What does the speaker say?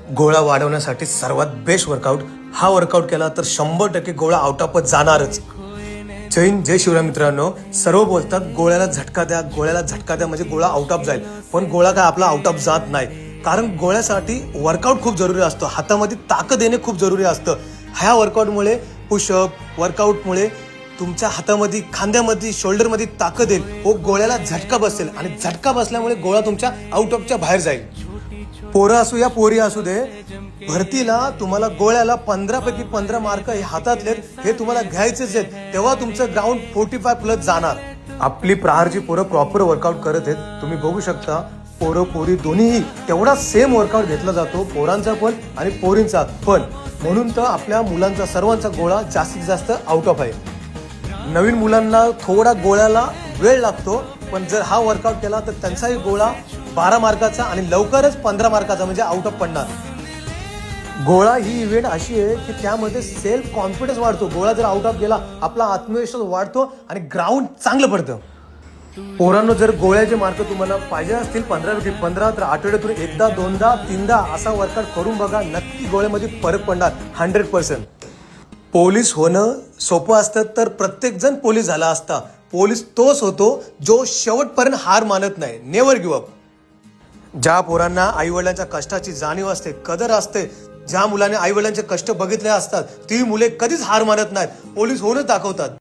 गोळा वाढवण्यासाठी सर्वात बेस्ट वर्कआउट हा वर्कआउट केला तर 100% गोळा आउट ऑफ जाणारच. जय हिंद, जय शिवराय मित्रांनो. सर्व बोलतात गोळ्याला झटका द्या, गोळ्याला झटका द्या म्हणजे गोळा आउट ऑफ जाईल. पण गोळा काय आपला आउट ऑफ जात नाही, कारण गोळ्यासाठी वर्कआउट खूप जरुरी असतो. हातामध्ये ताकद येणे खूप जरुरी असतं. ह्या वर्कआउटमुळे, पुशअप वर्कआउटमुळे तुमच्या हातामध्ये, खांद्यामध्ये, शोल्डरमध्ये ताकद येईल. गोळ्याला झटका बसेल आणि झटका बसल्यामुळे गोळा तुमच्या आउट ऑफच्या बाहेर जाईल. पोरं असू या पोरी असू दे, भरतीला तुम्हाला गोळ्याला 15 पैकी 15 मार्क हे हातातले हे तुम्हाला घ्यायचेच आहेत. तेव्हा तुमचं ग्राउंड 45+ जाणार. आपली प्रहारची पोरं प्रॉपर वर्कआउट करत आहेत. तुम्ही बघू शकता, पोरं पोरी दोन्हीही तेवढा सेम वर्कआउट घेतला जातो, पोरांचा पण आणि पोरींचा पण. म्हणून तर आपल्या मुलांचा, सर्वांचा गोळा जास्तीत जास्त आउट ऑफ आहे. नवीन मुलांना थोडा गोळ्याला वेळ लागतो, पण जर हा वर्कआउट केला तर त्यांचाही गोळा 12 मार्काचा आणि लवकरच 15 मार्काचा म्हणजे आउट ऑफ पडणार. गोळा ही इव्हेंट अशी आहे की त्यामध्ये सेल्फ कॉन्फिडन्स वाढतो. गोळा जर आउट ऑफ गेला, आपला आत्मविश्वास वाढतो आणि ग्राउंड चांगलं पडतं. पोरांनो, जर गोळ्याचे मार्क तुम्हाला पाहिजे असतील 15 पैकी 15, तर आठवड्यातून एकदा, दोनदा, तीनदा असा वर्कआउट करून बघा. नक्की गोळ्यामध्ये फरक पडणार 100%. पोलीस होणं सोपं असतं तर प्रत्येक जण पोलीस झाला असता. पोलीस तोच होतो जो शेवटपर्यंत हार मानत नाही. Never give up. ज्या पोरांना आईवडिलांच्या कष्टाची जाणीव असते, कदर असते, ज्या मुलाने आईवडिलांचे कष्ट बघितले असतात, ती मुले कधीच हार मानत नाहीत. पोलीस होऊनच दाखवतात.